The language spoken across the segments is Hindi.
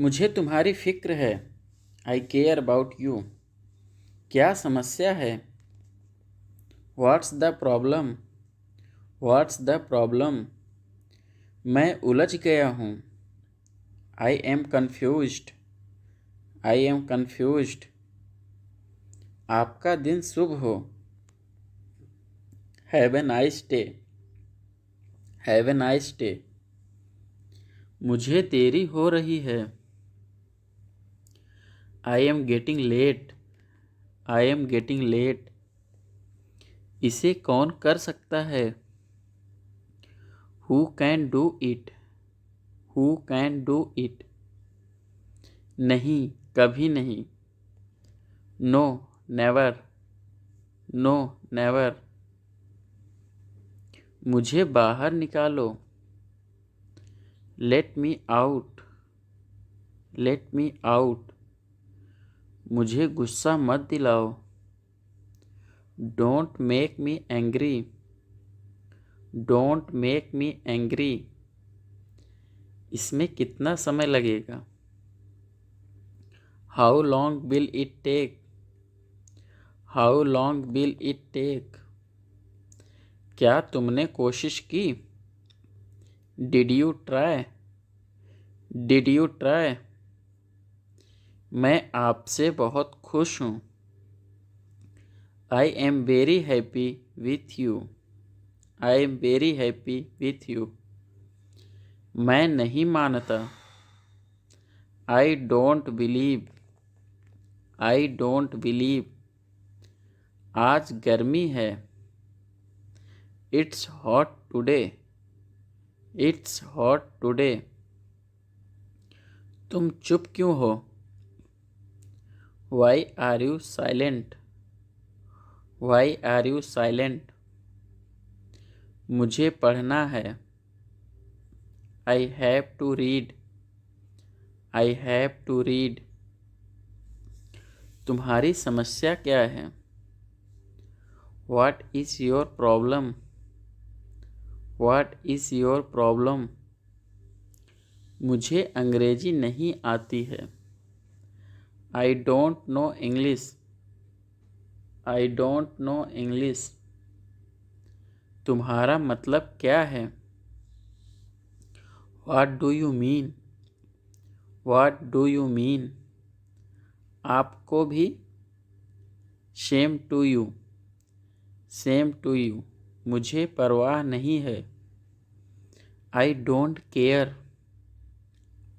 मुझे तुम्हारी फिक्र है। I care about you. क्या समस्या है? What's the problem? What's the problem? मैं उलझ गया हूँ। I am confused. I am confused. आपका दिन शुभ हो। Have a nice day. Have a nice day. मुझे देरी हो रही है। I am getting late. I am getting late. इसे कौन कर सकता है? Who can do it? Who can do it? नहीं, कभी नहीं। No, never. No, never. मुझे बाहर निकालो। Let me out. Let me out. मुझे गुस्सा मत दिलाओ। Don't make me angry. Don't make me angry. इसमें कितना समय लगेगा? How long will it take? How long will it take? क्या तुमने कोशिश की? Did you try? Did you try? मैं आपसे बहुत खुश हूँ। I am very happy with you. I am very happy with you. मैं नहीं मानता। I don't believe. I don't believe. आज गर्मी है। It's hot today. It's hot today. तुम चुप क्यों हो? Why are you silent? Why are you silent? मुझे पढ़ना है। I have to read. I have to read. तुम्हारी समस्या क्या है? What is your problem? What is your problem? मुझे अंग्रेजी नहीं आती है। I don't know English. I don't know English. तुम्हारा मतलब क्या है? What do you mean? What do you mean? आपको भी? Same to you. Same to you. मुझे परवाह नहीं है। I don't care.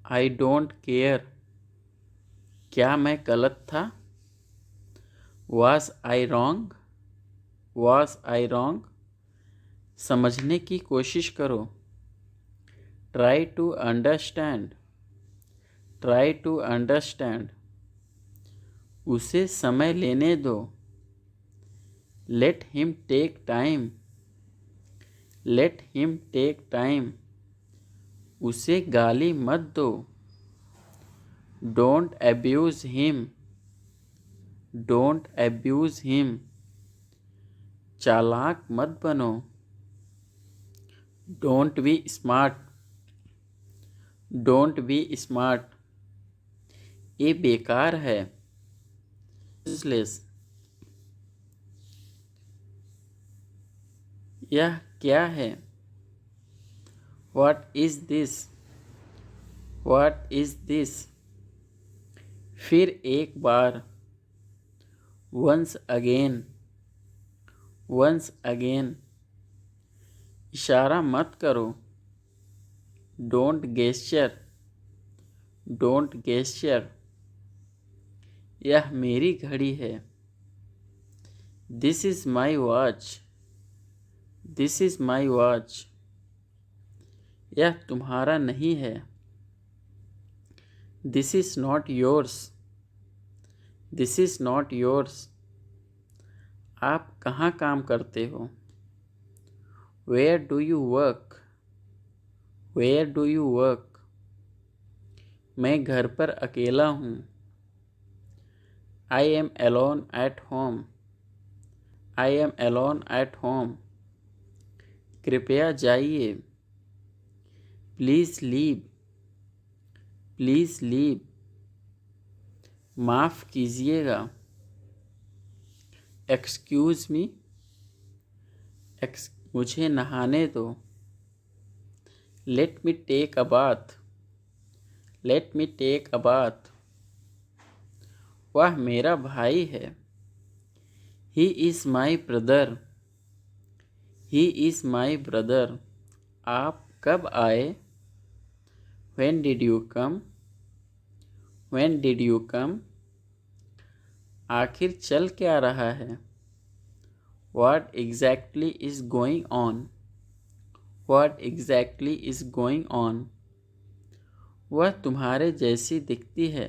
I don't care. क्या मैं गलत था? Was I wrong? Was I wrong? समझने की कोशिश करो। Try to understand. Try to understand. उसे समय लेने दो। Let him take time. Let him take time. उसे गाली मत दो। Don't abuse him. Don't abuse him. चालाक मत बनो। Don't be smart. Don't be smart. ये बेकार है। यूजलेस। यह क्या है? What is this? What is this? फिर एक बार। Once again. Once again. इशारा मत करो। Don't gesture. Don't gesture. यह मेरी घड़ी है। This is my watch. This is my watch. यह तुम्हारा नहीं है। This is not yours. This is not yours. आप कहाँ काम करते हो? Where do you work? Where do you work? मैं घर पर अकेला हूँ। I am alone at home. I am alone at home. कृपया जाइए। Please leave. प्लीज़ लीव, माफ़ कीजिएगा। एक्सक्यूज़ मी, मुझे नहाने दो। Let me take a bath, let me take a bath. वह मेरा भाई है। He is my brother, he is my brother. आप कब आए? When did you come, when did you come. आखिर चल क्या रहा है? What exactly is going on, what exactly is going on। वह तुम्हारे जैसी दिखती है।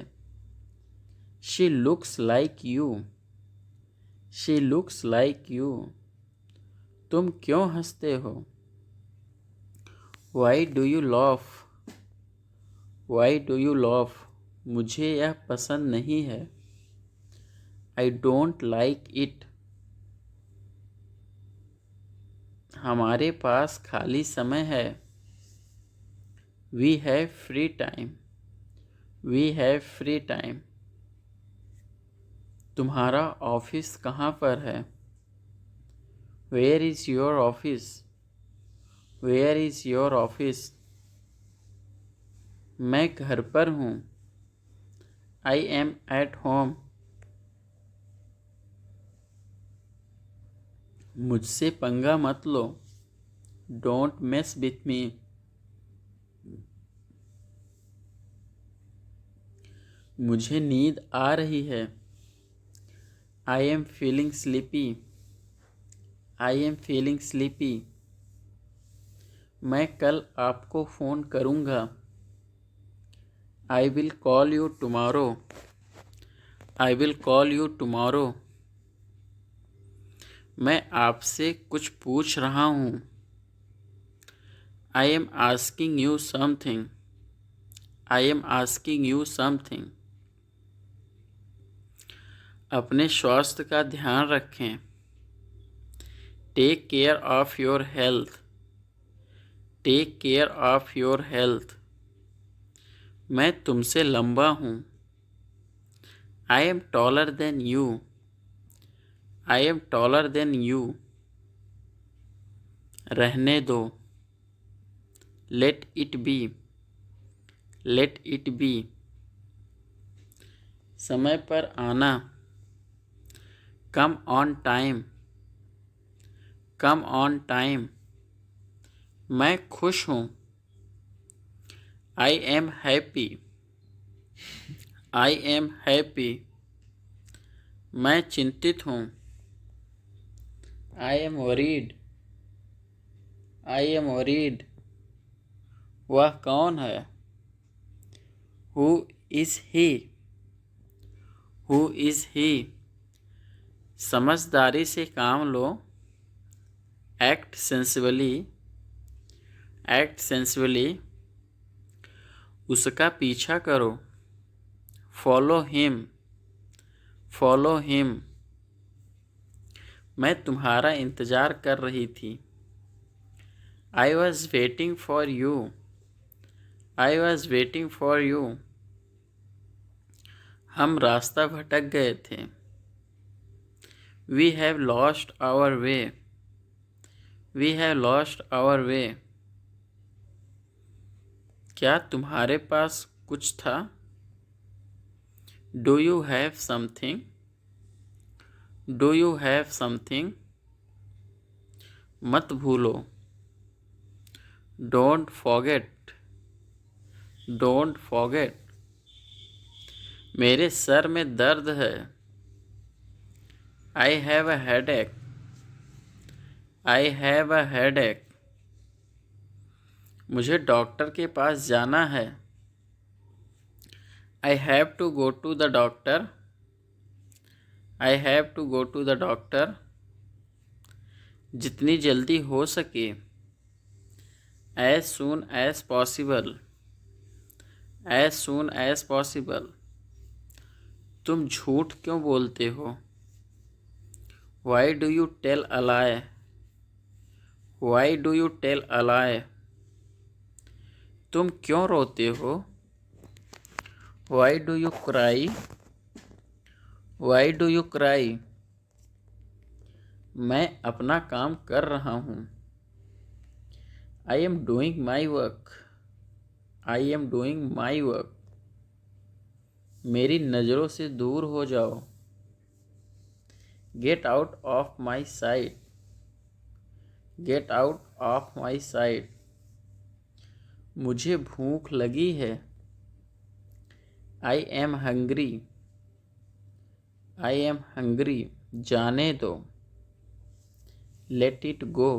She looks like you, she looks like you। तुम क्यों हंसते हो? Why do you laugh, why do you laugh। मुझे यह पसंद नहीं है। I don't like it। हमारे पास खाली समय है। We have free time, we have free time। तुम्हारा ऑफिस कहाँ पर है? Where is your office, where is your office। मैं घर पर हूँ। I am at home। मुझसे पंगा मत लो। Don't mess with me। मुझे नींद आ रही है। I am feeling sleepy, I am feeling sleepy। मैं कल आपको फ़ोन करूँगा। I will call you tomorrow, I will call you tomorrow। मैं आपसे कुछ पूछ रहा हूँ। I am asking you something, I am asking you something। अपने स्वास्थ्य का ध्यान रखें। Take care of your health, take care of your health। मैं तुमसे लंबा हूँ। I am taller than you, I am taller than you। रहने दो। Let it be, let it be। समय पर आना। Come on time, come on time। मैं खुश हूँ। I am happy, I am happy। मैं चिंतित हूँ। I am worried, I am worried। वह कौन है? Who is he, who is he। समझदारी से काम लो। Act sensibly, act sensibly। उसका पीछा करो। Follow him, follow him। मैं तुम्हारा इंतज़ार कर रही थी। I was waiting for you, I was waiting for you। हम रास्ता भटक गए थे। We have lost our way, we have lost our way। क्या तुम्हारे पास कुछ था? Do you have something, do you have something। मत भूलो। Don't forget, don't forget। मेरे सर में दर्द है। I have a headache, I have a headache। मुझे डॉक्टर के पास जाना है। I have to go to the doctor, I have to go to the doctor। जितनी जल्दी हो सके। As soon as possible, as soon as possible। तुम झूठ क्यों बोलते हो? Why do you tell a lie, why do you tell a lie। तुम क्यों रोते हो? Why do you cry? Why do you cry? मैं अपना काम कर रहा हूँ। I am doing my work. I am doing my work. मेरी नज़रों से दूर हो जाओ। Get out of my site. Get out of my site. मुझे भूख लगी है। I am hungry. I am hungry. जाने दो। Let it go.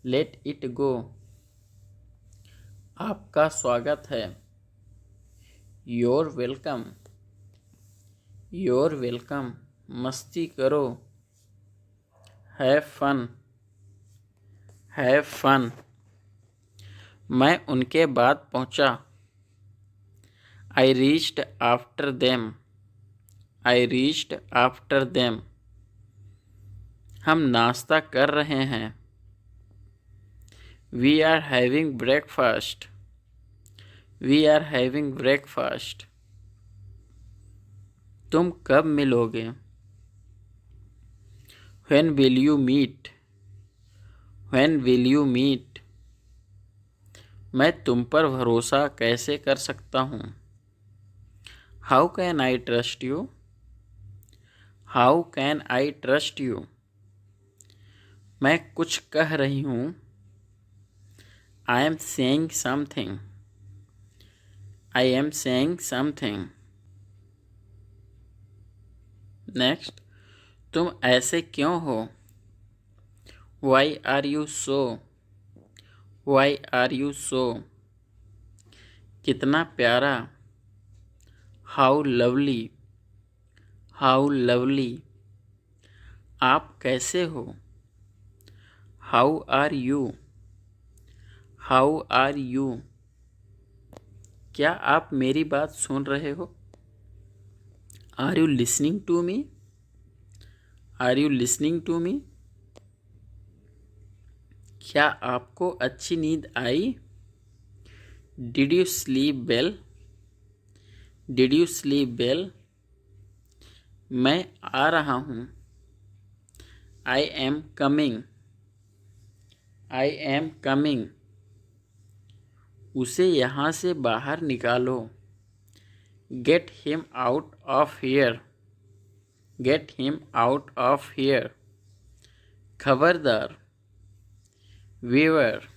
Let it go. आपका स्वागत है। Your welcome. Your welcome. मस्ती करो। Have fun. Have fun. मैं उनके बाद पहुंचा। I reached after them. I reached after them. हम नाश्ता कर रहे हैं। We are having breakfast. We are having breakfast. तुम कब मिलोगे? When will you meet? When will you meet? मैं तुम पर भरोसा कैसे कर सकता हूँ? How can I trust you? How can I trust you? मैं कुछ कह रही हूँ। I am saying something. I am saying something. Next, तुम ऐसे क्यों हो? Why are you so? Why are you so? कितना प्यारा। How lovely. How lovely. आप कैसे हो? How are you? How are you? क्या आप मेरी बात सुन रहे हो? Are you listening to me? Are you listening to me? क्या आपको अच्छी नींद आई? Did you sleep well? Did you sleep well? मैं आ रहा हूँ। I am coming. I am coming. उसे यहाँ से बाहर निकालो। Get him out of here. Get him out of here. खबरदार। वीवर।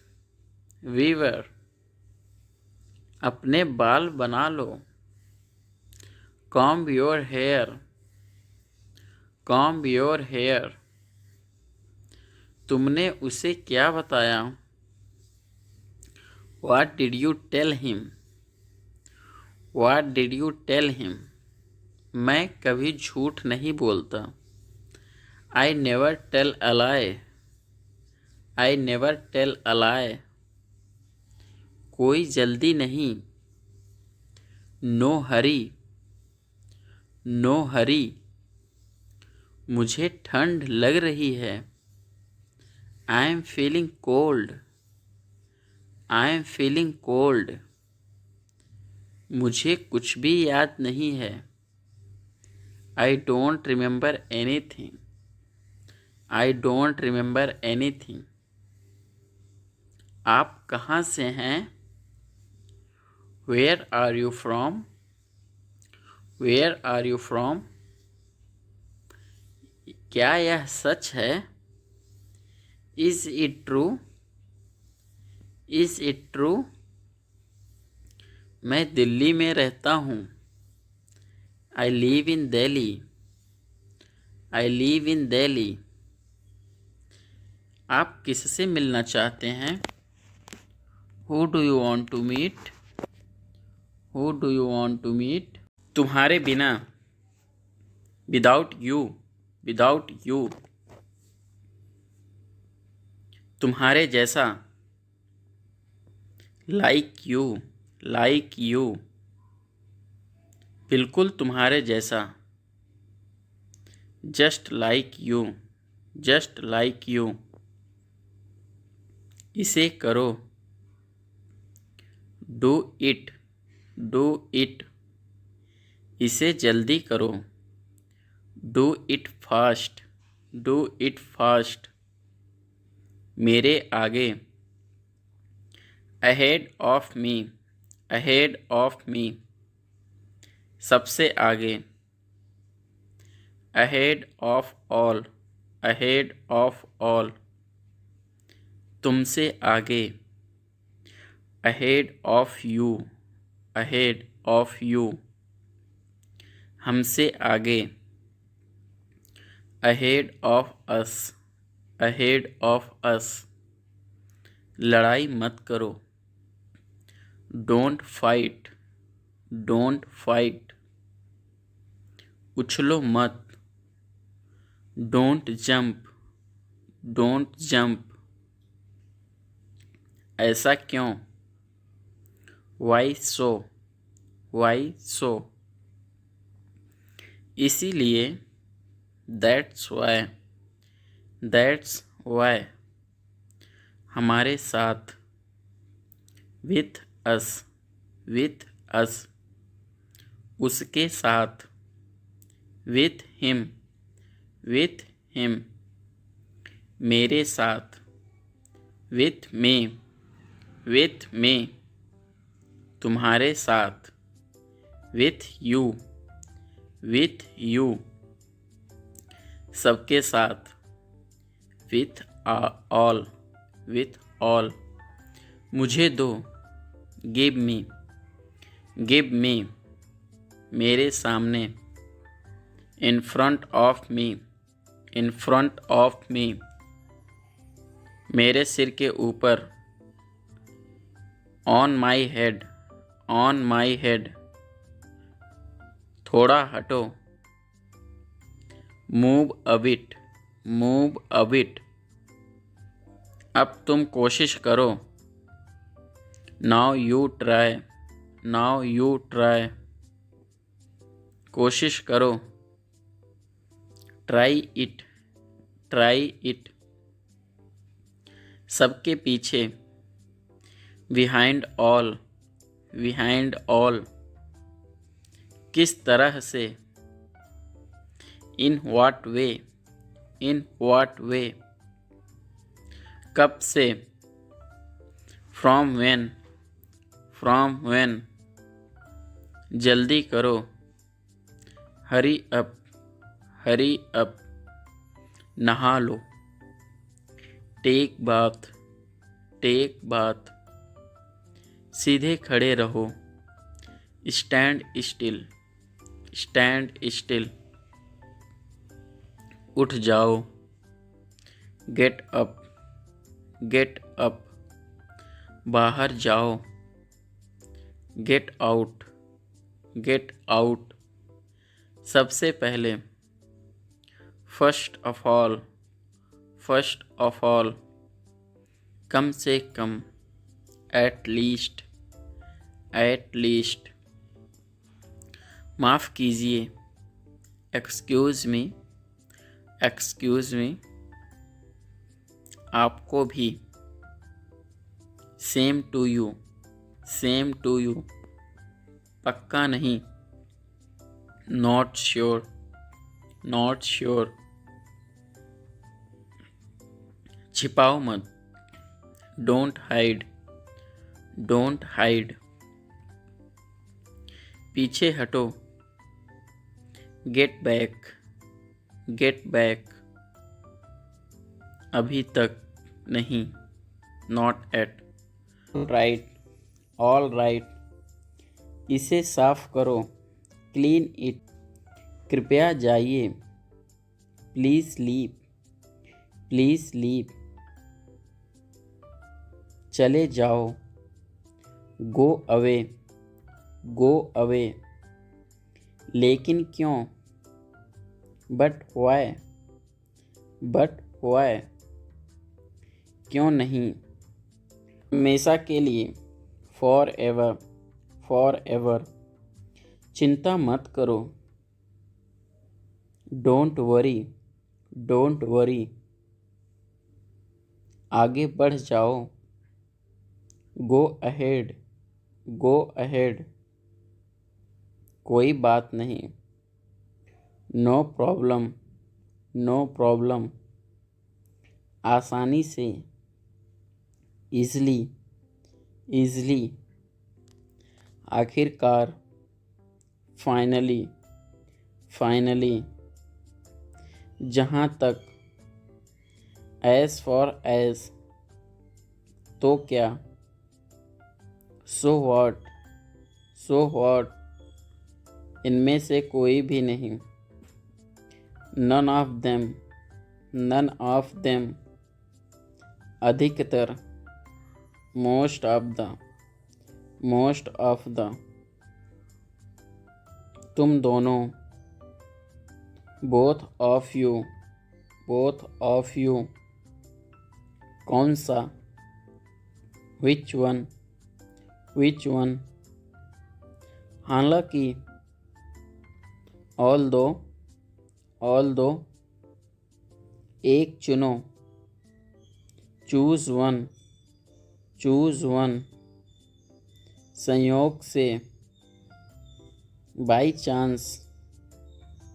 वीवर। अपने बाल बना लो। Comb your hair. Comb your hair. तुमने उसे क्या बताया? What did you tell him? What did you tell him? मैं कभी झूठ नहीं बोलता। I never tell a lie. I never tell a lie. कोई जल्दी नहीं। No hurry. No hurry. मुझे ठंड लग रही है। I am feeling cold. I am feeling cold. मुझे कुछ भी याद नहीं है। I don't remember anything. I don't remember anything. आप कहाँ से हैं? Where are you from? Where are you from? क्या यह सच है? Is it true? Is it true? मैं दिल्ली में रहता हूँ। I live in Delhi. I live in Delhi. आप किससे मिलना चाहते हैं? Who do you want to meet? Who do you want to meet? तुम्हारे बिना। Without you. Without you. तुम्हारे जैसा। Like you. Like you. बिल्कुल तुम्हारे जैसा। Just like you. Just like you. इसे करो। Do it. डू इट, इसे जल्दी करो। Do it fast, do it fast, मेरे आगे। Ahead of me, ahead of me, सबसे आगे। Ahead of all, ahead of all, तुमसे आगे। Ahead of you, ahead of you, हमसे आगे। Ahead of us, ahead of us, लड़ाई मत करो। डोंट फाइट, डोंट फाइट, उछलो मत। डोंट जंप, डोंट जंप, ऐसा क्यों। वाई सो, वाई सो, इसीलिए। दैट्स वाई, दैट्स वाई, हमारे साथ। विथ अस, विथ अस, उसके साथ। विथ हिम, विथ हिम, मेरे साथ। विथ मी, विथ मी, तुम्हारे साथ। विथ यू, विथ यू, सबके साथ। विथ ऑल, विथ ऑल, मुझे दो। गिव मी, गिव मी, मेरे सामने। In front of me, in front of me, मेरे सिर के ऊपर। On my head, on my head, थोड़ा हटो। मूव अबिट, मूव अबिट, अब तुम कोशिश करो। Now you try, now you try, कोशिश करो। ट्राई इट, ट्राई इट, सबके पीछे। बिहाइंड ऑल, बिहाइंड ऑल, किस तरह से। In what way, in what way, कब से। फ्रॉम व्हेन, फ्रॉम व्हेन, जल्दी करो। हरी अप, हरी अप, नहा लो। टेक बाथ, टेक बाथ, सीधे खड़े रहो। स्टैंड स्टिल, स्टैंड स्टिल, उठ जाओ। गेट अप, गेट अप, बाहर जाओ। गेट आउट, गेट आउट, सबसे पहले। First of all, first of all, कम से कम। एट लीस्ट, एट लीस्ट, माफ़ कीजिए। एक्सक्यूज़ मी, एक्सक्यूज़ मी, आपको भी। Same to you, same to you, पक्का नहीं। नॉट श्योर, नॉट श्योर, छिपाओ मत। डोंट हाइड, डोंट हाइड, पीछे हटो। गेट बैक, गेट बैक, अभी तक नहीं। Not at. Right, all right, इसे साफ करो। क्लीन इट, कृपया जाइए। प्लीज़ लीव, प्लीज़ लीव, चले जाओ। गो अवे, गो अवे, लेकिन क्यों। बट वाई, बट वाई, क्यों नहीं। हमेशा के लिए। फॉर एवर, फॉर एवर, चिंता मत करो। डोंट वरी, डोंट वरी, आगे बढ़ जाओ। गो अहेड, गो अहेड, कोई बात नहीं। No problem, no problem. आसानी से, ईजली, ईजली। आखिरकार, फाइनली, फाइनली। जहाँ तक, एज फॉर एज, तो क्या, सो व्हाट, सो व्हाट। इनमें से कोई भी नहीं। None of them, none of them. अधिकतर, most of the, most of the. तुम दोनों, both of you, both of you. कौन सा, विच वन, विच वन। हालांकि, ऑल्दो, ऑल्दो। एक चुनो, चूज वन, चूज वन। संयोग से, बाई चांस,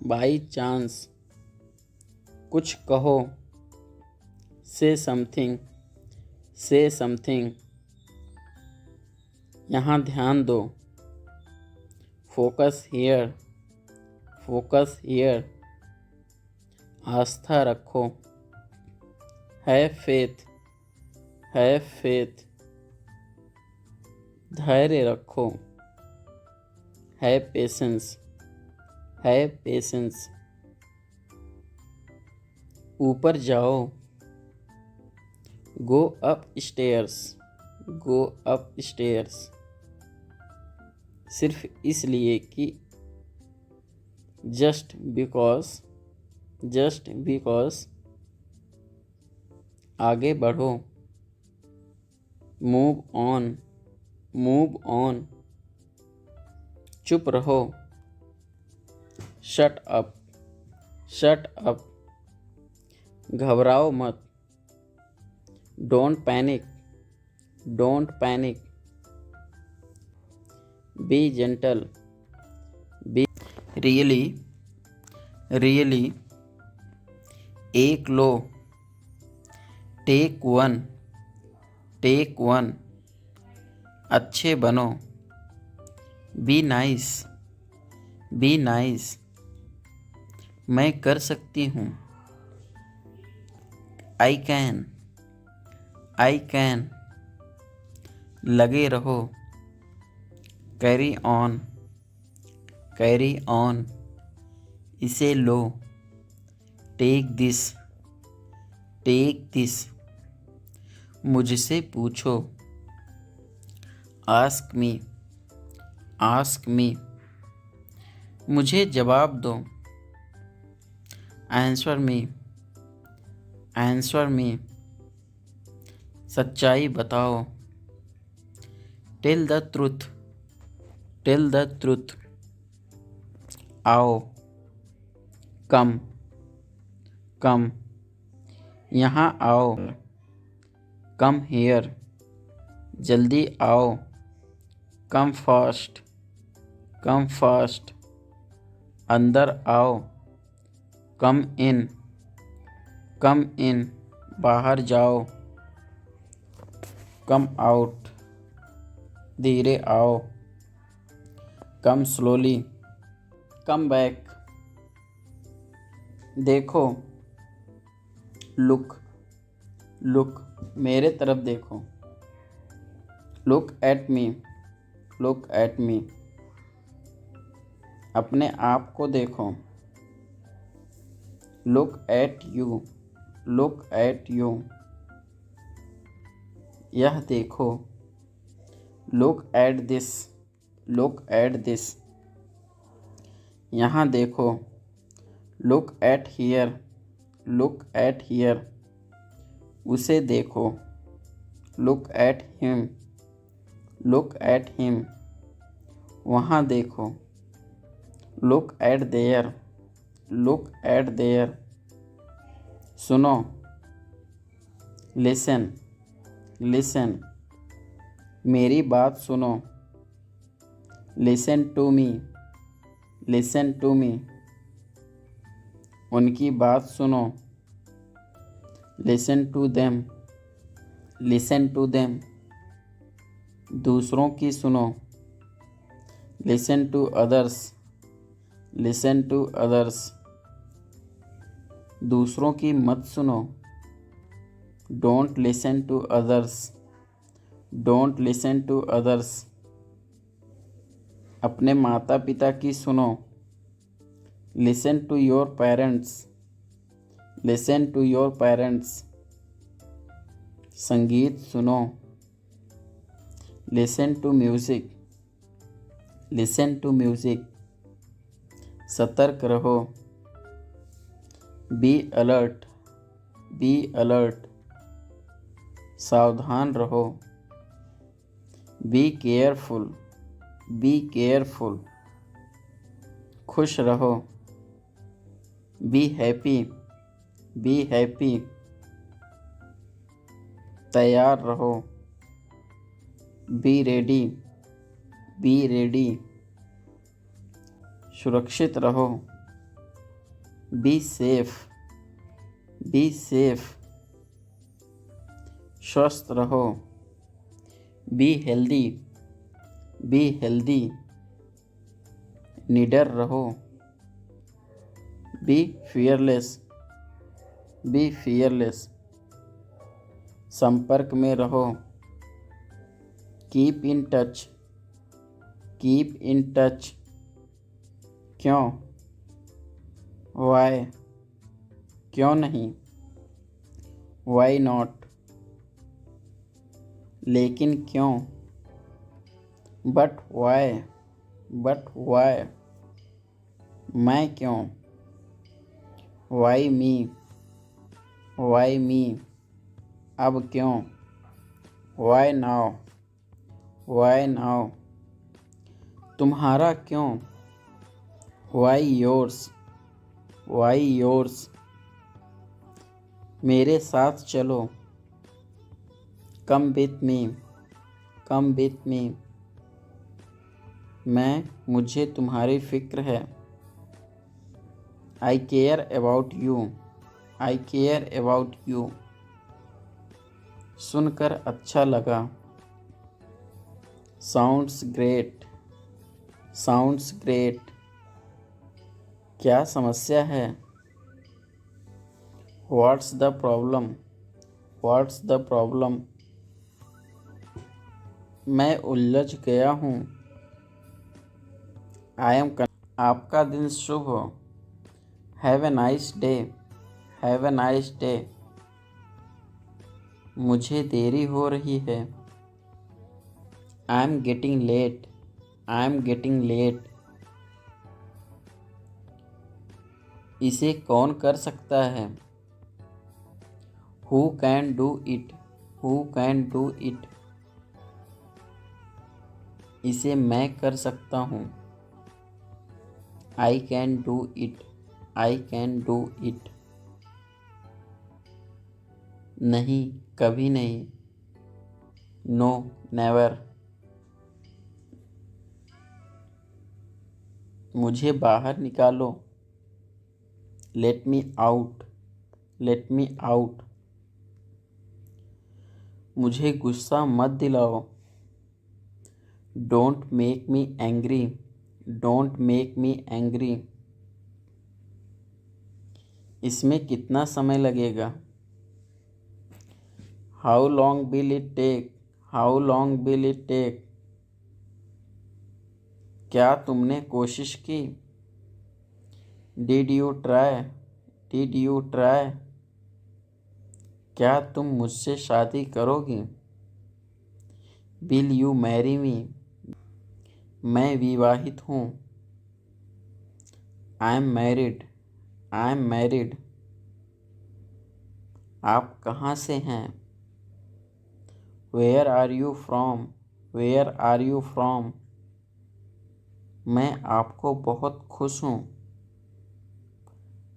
बाई चांस। कुछ कहो, से समथिंग, से समथिंग। यहाँ ध्यान दो, फोकस हियर, फोकस हियर। आस्था रखो, हैव फेथ, हैव फेथ। धैर्य रखो, हैव पेशेंस, हैव पेशेंस। ऊपर जाओ, go up stairs, go up stairs. सिर्फ इसलिए कि, जस्ट बिकॉज, जस्ट बिकॉज। आगे बढ़ो, मूव ऑन, मूव ऑन। चुप रहो, शट अप, शट अप। घबराओ मत, don't panic, don't panic. Be gentle, be. Really, really. एक लो, टेक वन, टेक वन। अच्छे बनो, बी नाइस, बी नाइस। मैं कर सकती हूँ, आई कैन, आई कैन। लगे रहो, कैरी ऑन, कैरी ऑन। इसे लो, टेक दिस, टेक दिस। मुझसे पूछो, आस्क मी, आस्क मी। मुझे जवाब दो, आंसर मी, आंसर मी। सच्चाई बताओ, tell the truth, tell the truth. आओ, कम, कम। यहाँ आओ, कम हियर। जल्दी आओ, कम फास्ट, कम फास्ट। अंदर आओ, कम इन, कम इन। बाहर जाओ, कम आउट। धीरे आओ, कम स्लोली, कम बैक। देखो, लुक, लुक। मेरे तरफ देखो, look at me, look at मी। अपने आप को देखो, look at you, look at you. यह देखो, look at this, look at this. यहाँ देखो, look at here, look at here. उसे देखो, look at him, look at him. वहाँ देखो, look at there, look at there. सुनो, लिसन, लिसन। मेरी बात सुनो, listen to me, listen to me, उनकी बात सुनो। Listen to them, listen to them, दूसरों की सुनो। Listen to others, listen to others, दूसरों की मत सुनो। Don't listen to others, don't listen to others, अपने माता पिता की सुनो। Listen to your parents, listen to your parents, संगीत सुनो। Listen to music, listen to music, सतर्क रहो। बी अलर्ट, बी अलर्ट, सावधान रहो। बी केयरफुल, बी केयरफुल, खुश रहो। बी हैप्पी, बी हैप्पी, तैयार रहो। बी रेडी, बी रेडी, सुरक्षित रहो। बी सेफ, बी सेफ, स्वस्थ रहो। बी हेल्दी, बी हेल्दी, निडर रहो। बी फियरलेस, बी फियरलेस, संपर्क में रहो। Keep in touch, keep in touch, क्यों। वाई, क्यों नहीं। वाई नॉट, लेकिन क्यों। बट वाई, बट वाई, मैं क्यों। वाई मी, वाई मी, अब क्यों। वाई नाउ, वाई नाउ, तुम्हारा क्यों। वाई योर्स, वाई योर्स, मेरे साथ चलो। Come with me, come with me, मुझे तुम्हारी फिक्र है। I care about you, I care about you, सुनकर अच्छा लगा। साउंड्स ग्रेट, साउंड्स ग्रेट, क्या समस्या है। What's the problem, what's the problem, मैं उलझ गया हूँ। आई एम, आपका दिन शुभ हो। Have a nice day, have a nice day, मुझे देरी हो रही है। I am getting late, I am getting late, इसे कौन कर सकता है। Who can do it, who can do it, इसे मैं कर सकता हूँ। I can do it, I can do it, नहीं, कभी नहीं। नो, नेवर, मुझे बाहर निकालो। Let me out, let me out, मुझे गुस्सा मत दिलाओ। Don't make me angry, don't make me angry, इसमें कितना समय लगेगा। How long will it take, how long will it take, क्या तुमने कोशिश की। Did you try, did you try, क्या तुम मुझसे शादी करोगी। विल यू मैरी मी, मैं विवाहित हूँ। I am married, I am married, आप कहाँ से हैं। Where are you from, where are you from, मैं आपको बहुत खुश हूँ।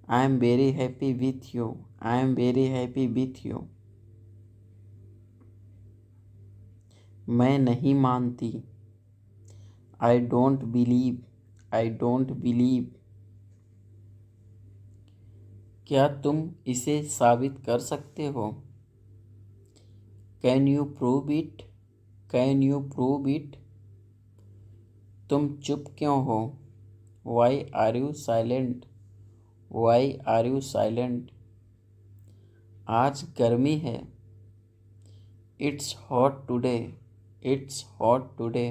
I am very happy with you, I am very happy with you, मैं नहीं मानती। I don't believe, I don't believe. क्या तुम इसे साबित कर सकते हो? Can you prove it? Can you prove it? तुम चुप क्यों हो? Why are you silent? Why are you silent? आज गर्मी है। It's hot today. It's hot today.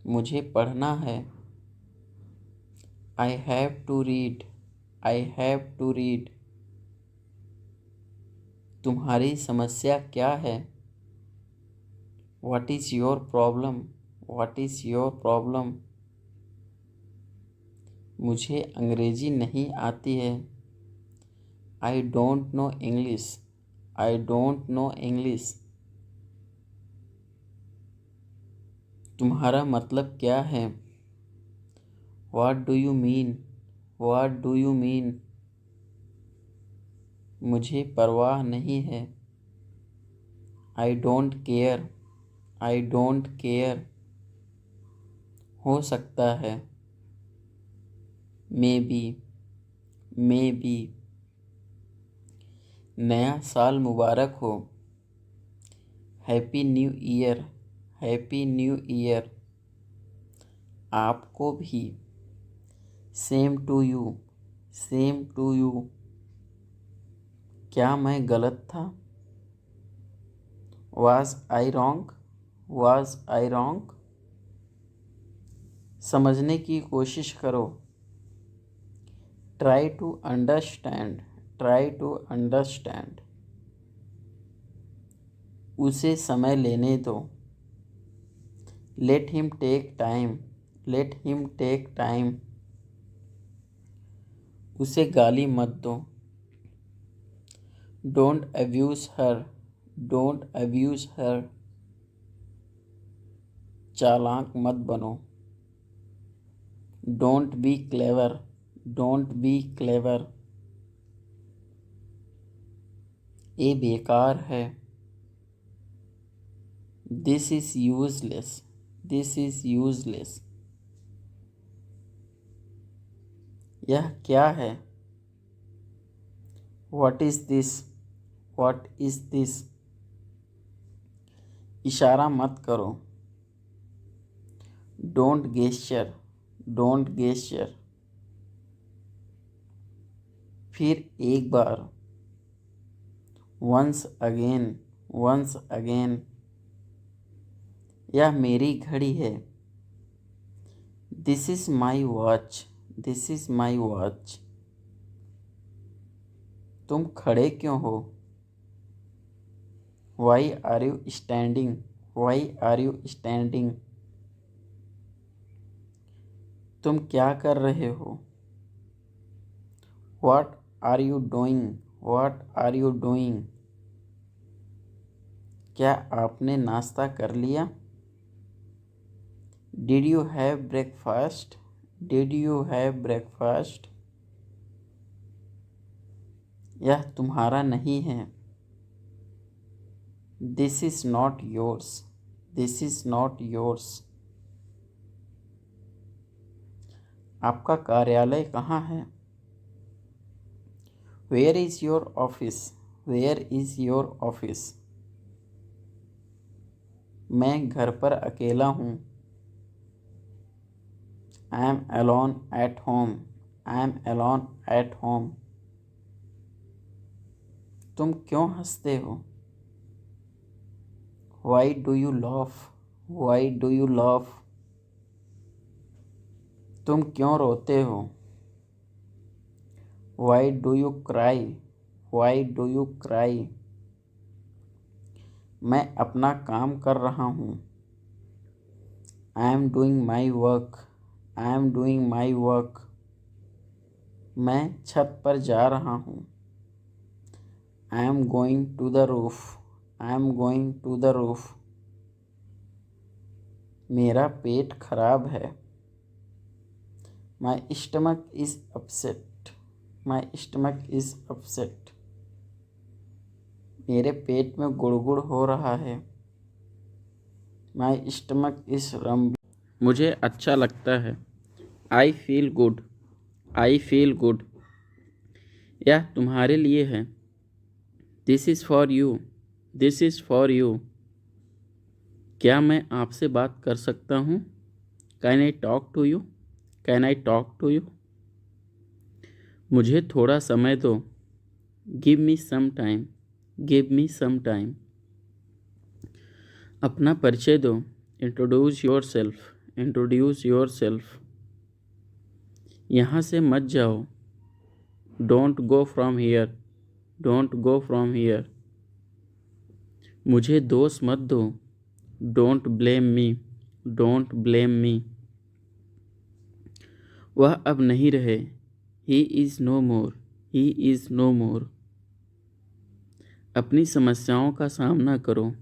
मुझे पढ़ना है। I have to read. I have to read. तुम्हारी समस्या क्या है? What is your problem? What is your problem? मुझे अंग्रेजी नहीं आती है। I don't know English. I don't know English. तुम्हारा मतलब क्या है? What do you mean? What do you mean? मुझे परवाह नहीं है। I don't care. I don't care. हो सकता है। Maybe. Maybe. नया साल मुबारक हो। Happy new year. Happy new year. आपको भी। Same to you. Same to you. क्या मैं गलत था? Was I wrong? Was I wrong? समझने की कोशिश करो। Try to understand. Try to understand. उसे समय लेने दो। Let him take time. Let him take time. उसे गाली मत दो। Don't abuse her. Don't abuse her. चालाक मत बनो। Don't be clever. Don't be clever. ये बेकार है। This is useless. This is useless. यह क्या है? What is this? What is this? इशारा मत करो। Don't gesture. Don't gesture. फिर एक बार। Once again. Once again. यह मेरी घड़ी है। This is my watch. This is my watch. तुम खड़े क्यों हो? Why are you standing? Why are you standing? तुम क्या कर रहे हो? What are you doing? What are you doing? क्या आपने नाश्ता कर लिया? Did you have breakfast? Did you have breakfast? यह तुम्हारा नहीं है। This is not yours. This is not yours. आपका कार्यालय कहाँ है? Where is your office? Where is your office? मैं घर पर अकेला हूँ। I am alone at home. I am alone at home. तुम क्यों हंसते हो? Why do you laugh? Why do you laugh? तुम क्यों रोते हो? Why do you cry? Why do you cry? मैं अपना काम कर रहा हूँ। I am doing my work. I am doing my work. मैं छत पर जा रहा हूँ। I am going to the roof. I am going to the roof. मेरा पेट खराब है। My stomach is upset. My stomach is upset. मेरे पेट में गुड़गुड़ हो रहा है। My stomach is rumbling. मुझे अच्छा लगता है। I feel good. I feel good. यह तुम्हारे लिए है। This is for you. This is for you. क्या मैं आपसे बात कर सकता हूँ? Can I talk to you? Can I talk to you? मुझे थोड़ा समय दो। Give me some time. Give me some time. अपना परिचय दो। Introduce yourself. Introduce yourself. यहाँ से मत जाओ। Don't go from here. Don't go from here. मुझे दोष मत दो। Don't blame me. Don't blame me. वह अब नहीं रहे। He is no more. He is no more. अपनी समस्याओं का सामना करो।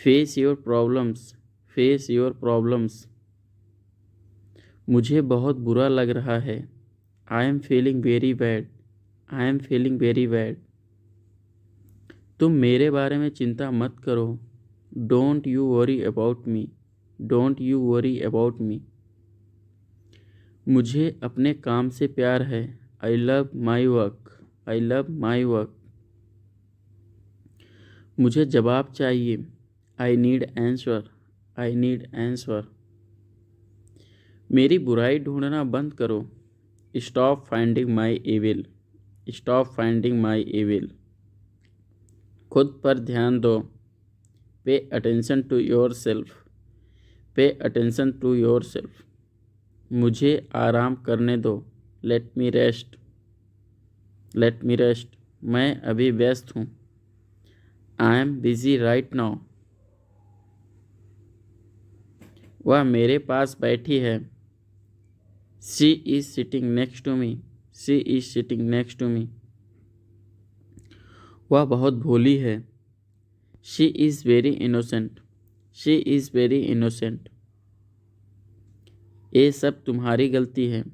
Face your problems. Face your problems. मुझे बहुत बुरा लग रहा है। I am feeling very bad. I am feeling very bad. तुम मेरे बारे में चिंता मत करो। Don't you worry about me. Don't you worry about me. मुझे अपने काम से प्यार है। I love my work. I love my work. मुझे जवाब चाहिए। I need answer. I need answer. मेरी बुराई ढूंढना बंद करो। Stop finding my evil. Stop finding my evil. खुद पर ध्यान दो। Pay attention to yourself. Pay attention to yourself. मुझे आराम करने दो। Let me rest. Let me rest. मैं अभी व्यस्त हूँ। I am busy right now. वह मेरे पास बैठी है। She is sitting next to me. She is sitting next to me. वह बहुत भोली है। She is very innocent. She is very innocent. ये सब तुम्हारी गलती है।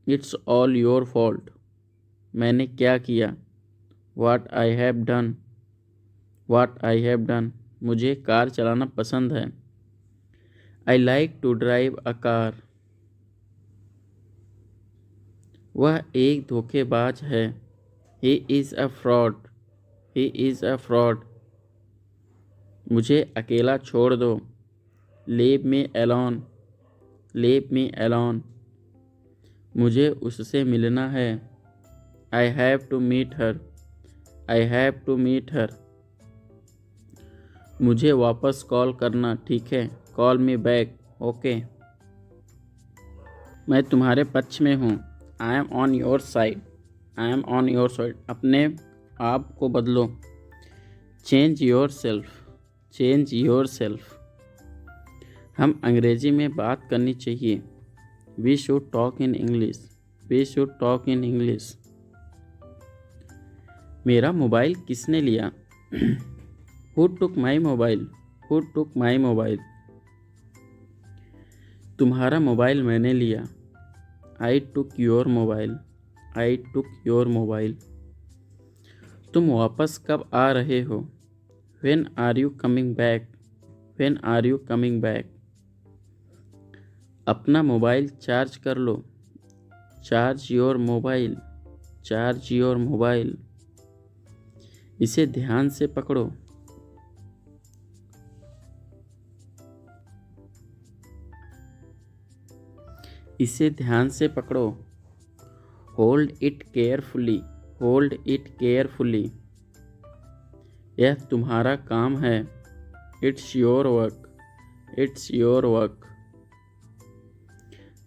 It's all your fault. मैंने क्या किया? What I have done. What I have done. मुझे कार चलाना पसंद है। I like to drive a car. वह एक धोखेबाज है। He is a fraud. He is a fraud. मुझे अकेला छोड़ दो। Leave me alone. Leave me alone. मुझे उससे मिलना है। I have to meet her. I have to meet her. मुझे वापस कॉल करना, ठीक है? Call me back. ओके। मैं तुम्हारे पक्ष में हूँ। I am on your side. I am on your side. अपने आप को बदलो। Change yourself. Change yourself. हम अंग्रेजी में बात करनी चाहिए। We should talk in English. We should talk in English. मेरा मोबाइल किसने लिया? Who took my mobile. Who took my mobile. तुम्हारा मोबाइल मैंने लिया। I took your mobile. I took your mobile. तुम वापस कब आ रहे हो? When are you coming back. When are you coming back. अपना मोबाइल चार्ज कर लो। Charge your mobile. Charge your mobile. इसे ध्यान से पकड़ो। इसे ध्यान से पकड़ो। Hold it carefully. Hold it carefully. यह तुम्हारा काम है। It's your work. It's your work.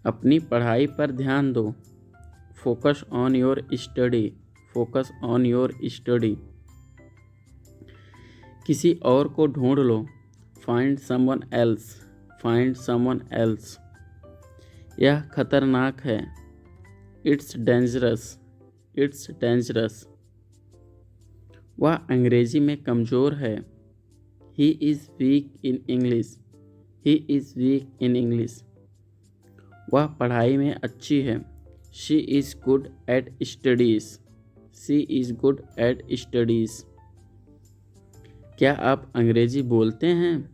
अपनी पढ़ाई पर ध्यान दो। Focus on your study. Focus on your study. किसी और को ढूंढ लो। Find someone else. Find someone else. यह खतरनाक है। It's dangerous. It's dangerous. वह अंग्रेजी में कमज़ोर है। He is weak in English. He is weak in English. वह पढ़ाई में अच्छी है। She is good at studies. She is good at studies. क्या आप अंग्रेजी बोलते हैं?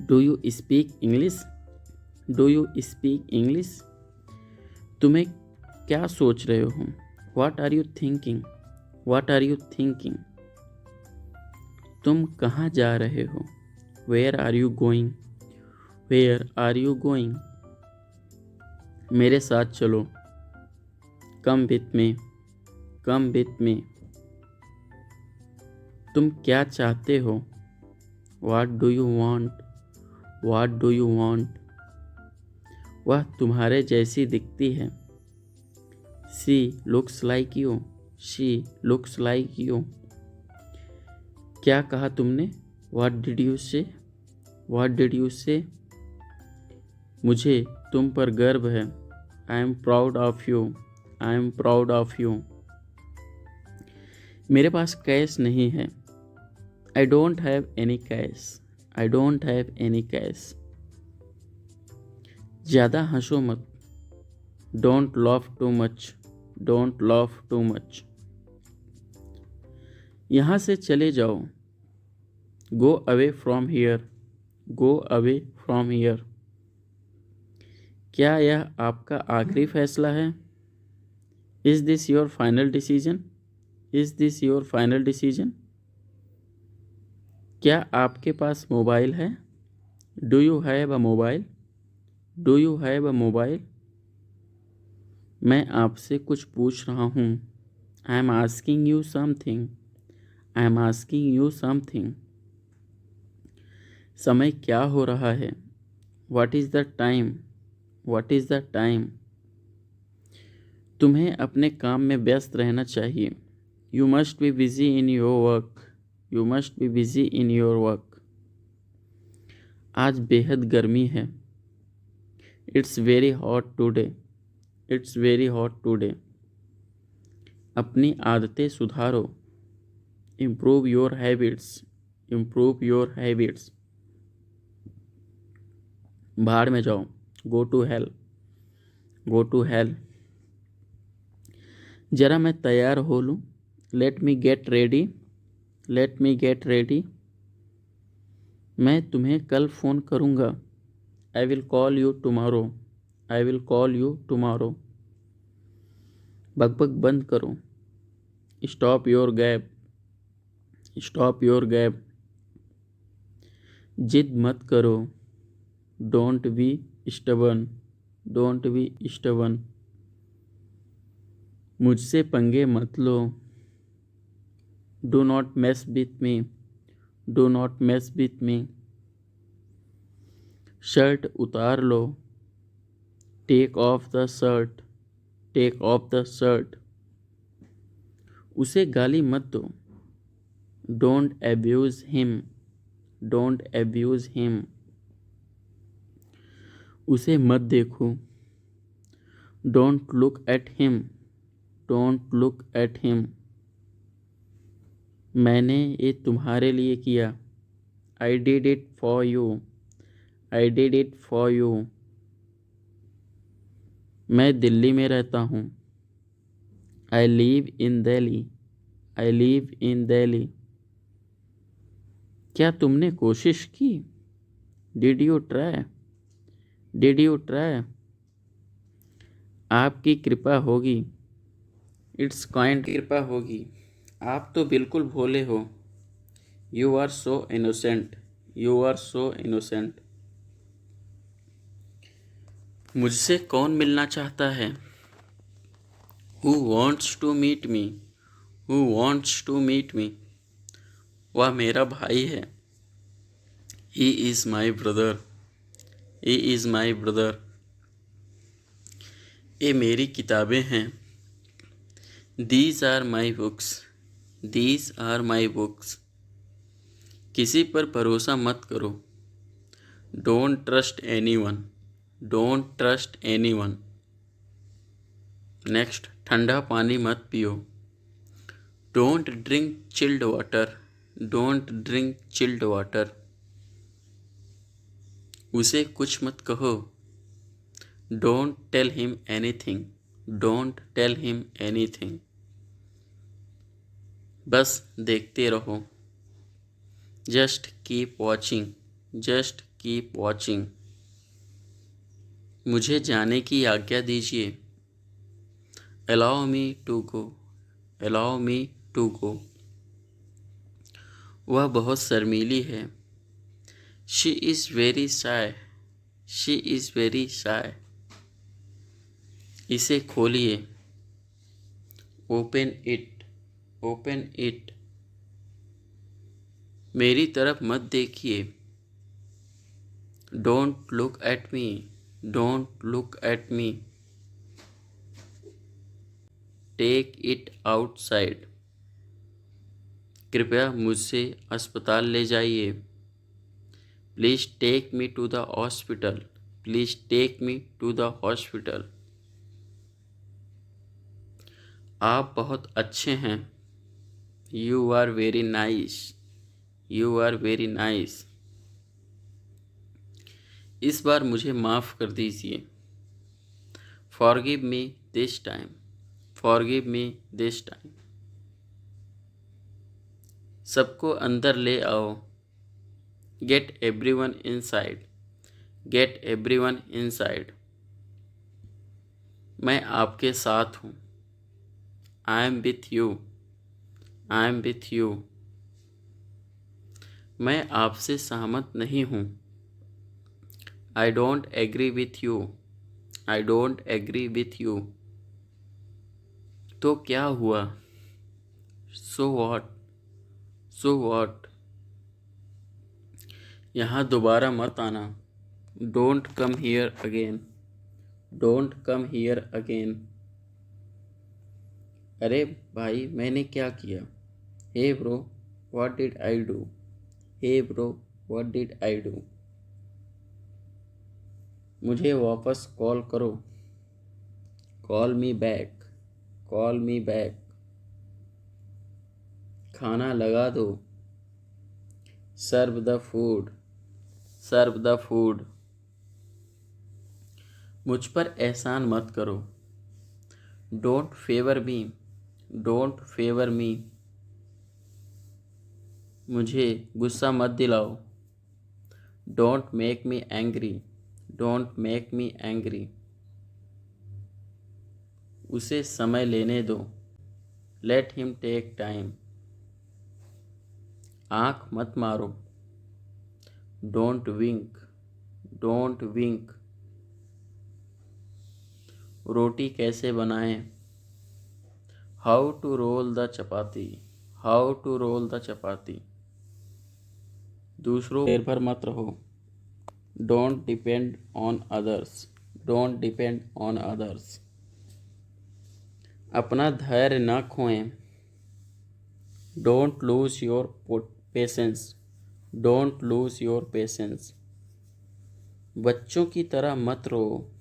Do you speak English. Do you speak English? तुम्हें क्या सोच रहे हो? What are you thinking? What are you thinking? तुम कहाँ जा रहे हो? Where are you going? Where are you going? मेरे साथ चलो। Come with me. Come with me. तुम क्या चाहते हो? What do you want? What do you want? वह तुम्हारे जैसी दिखती है। She looks like you. She looks like you. क्या कहा तुमने? व्हाट डिड यू से? व्हाट डिड यू से? मुझे तुम पर गर्व है। I am proud of you. I am proud of you. मेरे पास कैश नहीं है। I don't have any cash. I don't have any cash. ज़्यादा हंसो मत। Don't laugh too much. Don't laugh too much. यहाँ से चले जाओ। Go away from here. Go away from here. क्या यह आपका आखिरी फैसला है? Is this your final decision? Is this your final decision? क्या आपके पास मोबाइल है? Do you have a mobile? Do you have a mobile? मैं आपसे कुछ पूछ रहा हूँ। I am asking you something. I am asking you something. समय क्या हो रहा है? What is the time? What is the time? तुम्हें अपने काम में व्यस्त रहना चाहिए। You must be busy in your work. You must be busy in your work. आज बेहद गर्मी है। It's very hot today. It's very hot today. अपनी आदतें सुधारो। Improve your habits. Improve your habits. भाड़ में जाओ। Go to hell. Go to hell. जरा मैं तैयार हो लूँ। Let me get ready. Let me get ready. मैं तुम्हें कल फ़ोन करूँगा। I will call you tomorrow. I will call you tomorrow. बकबक बंद करो। Stop your gap. Stop your gap. जिद मत करो। Don't be stubborn. Don't be stubborn. मुझसे पंगे मत लो। Do not mess with me. Do not mess with me. Shirt उतार लो। Take off the shirt. Take off the shirt. उसे गाली मत दो। Don't abuse him. Don't abuse him. उसे मत देखो। Don't look at him. Don't look at him. मैंने ये तुम्हारे लिए किया। I did it for you. I did it for you. मैं दिल्ली में रहता हूँ। I live in Delhi. I live in Delhi. क्या तुमने कोशिश की? Did you try? Did you try? आपकी कृपा होगी। इट्स काइंड कृपा होगी। आप तो बिल्कुल भोले हो। You are so innocent. You are so innocent. मुझसे कौन मिलना चाहता है? Who wants to meet me? Who wants to meet me? वह मेरा भाई है। He is my brother. He is my brother. ये मेरी किताबें हैं। These are my books. These are my books. किसी पर भरोसा मत करो। Don't trust anyone. Don't trust anyone. Next, ठंडा पानी मत पियो। Don't drink chilled water. Don't drink chilled water. उसे कुछ मत कहो। Don't tell him anything. Don't tell him anything. बस देखते रहो। Just keep watching. Just keep watching. मुझे जाने की आज्ञा दीजिए। Allow me to go. Allow me to go. वह बहुत शर्मीली है। She is very shy. She is very shy. इसे खोलिए। Open it. Open it. मेरी तरफ मत देखिए। Don't look at me. Don't look at me. Take it outside. कृपया मुझसे अस्पताल ले जाइए। Please take me to the hospital. Please take me to the hospital. आप बहुत अच्छे हैं। You are very nice. You are very nice. इस बार मुझे माफ़ कर दीजिए। Forgive me this time. Forgive me this time. सबको अंदर ले आओ। Get everyone inside. Get everyone inside. मैं आपके साथ हूँ। I am with you. I am with you. मैं आपसे सहमत नहीं हूँ। I don't agree with you. I don't agree with you. तो क्या हुआ? So what. So what. यहाँ दोबारा मत आना। Don't come here again. Don't come here again. अरे भाई, मैंने क्या किया? Hey bro, what did I do? Hey bro, what did I do? मुझे वापस कॉल करो। Call me back. Call me back. खाना लगा दो। Serve the food. Serve the food. मुझ पर एहसान मत करो। Don't favour me. Don't favour me. मुझे गुस्सा मत दिलाओ। Don't make me angry. Don't make me angry. उसे समय लेने दो। Let him take time. आँख मत मारो। Don't wink. Don't wink. रोटी कैसे बनाएं? How to roll the chapati. How to roll the chapati. दूसरों पर निर्भर मत रहो। Don't depend on others. Don't depend on others. अपना धैर्य न खोएं। Don't lose your patience. Don't lose your patience. बच्चों की तरह मत रो।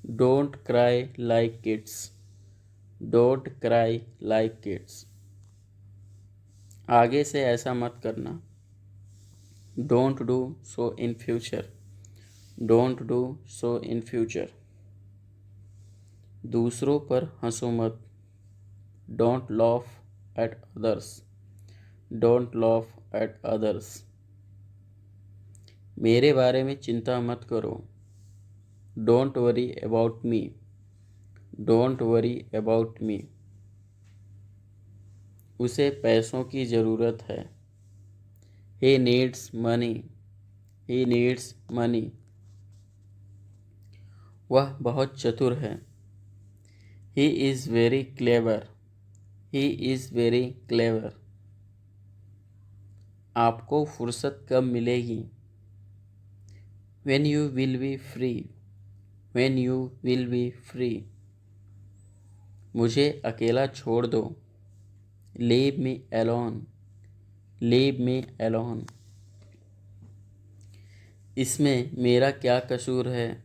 Don't cry like kids. Don't cry like kids. आगे से ऐसा मत करना। Don't do so in future. Don't do so in future. दूसरों पर हंसो मत। Don't loaf at others. Don't loaf at others. मेरे बारे में चिंता मत करो। Don't worry about me. Don't worry about मी। उसे पैसों की ज़रूरत है। He needs money. He needs money. वह बहुत चतुर है। He is very clever. He is very clever. आपको फुर्सत कब मिलेगी? When you will be free. When you will be free. मुझे अकेला छोड़ दो। Leave me alone. Leave me alone. इसमें मेरा क्या कसूर है?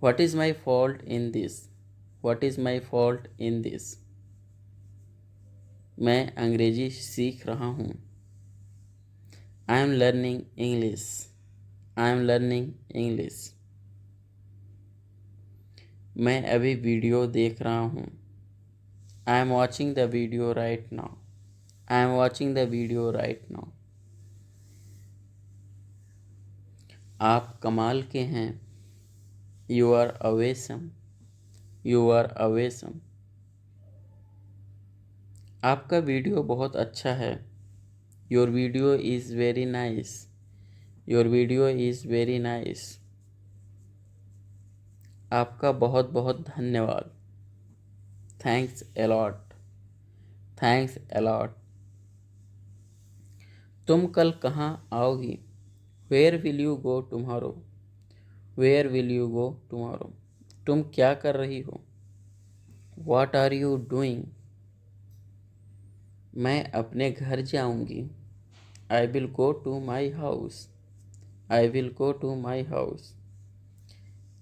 What is my fault in this? What is my fault in this? मैं अंग्रेजी सीख रहा हूँ। I am learning English. I am learning English. मैं अभी वीडियो देख रहा हूँ। I am watching the video right now. I am watching the video right now. आप कमाल के हैं। You are awesome, you are awesome. आपका वीडियो बहुत अच्छा है। Your video is very nice, your video is very nice. आपका बहुत बहुत धन्यवाद। Thanks a lot, thanks a lot. तुम कल कहाँ आओगी? Where will you go tomorrow, where will you go tomorrow. तुम क्या कर रही हो? What are you doing? मैं अपने घर जाऊंगी। I will go to my house, I will go to my house.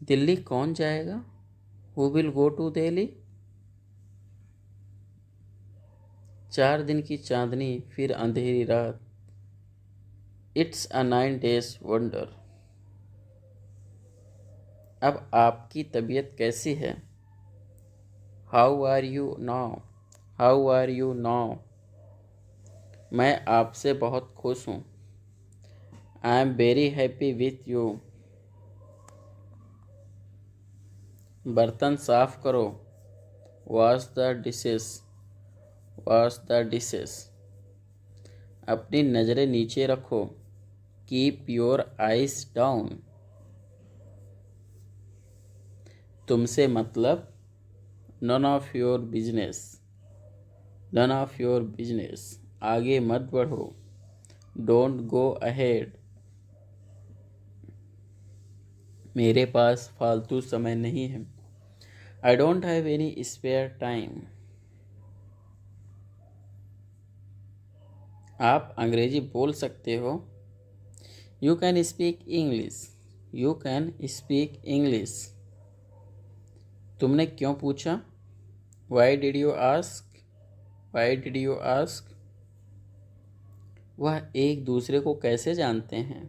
Delhi कौन जाएगा? Who will go to Delhi? 4 दिन की चांदनी फिर अंधेरी रात। It's a 9 days wonder. अब आपकी तबीयत कैसी है? How are you now, how are you now. मैं आपसे बहुत खुश हूँ। I am very happy with you. बर्तन साफ करो। Wash the dishes, wash the dishes. अपनी नज़रें नीचे रखो। Keep your eyes down. तुमसे मतलब? None of your business, none of your business. आगे मत बढ़ो। Don't go ahead. मेरे पास फालतू समय नहीं है। I don't have any spare time. आप अंग्रेजी बोल सकते हो? You can speak English, you can speak English. तुमने क्यों पूछा? Why did you ask, why did you ask. वह एक दूसरे को कैसे जानते हैं?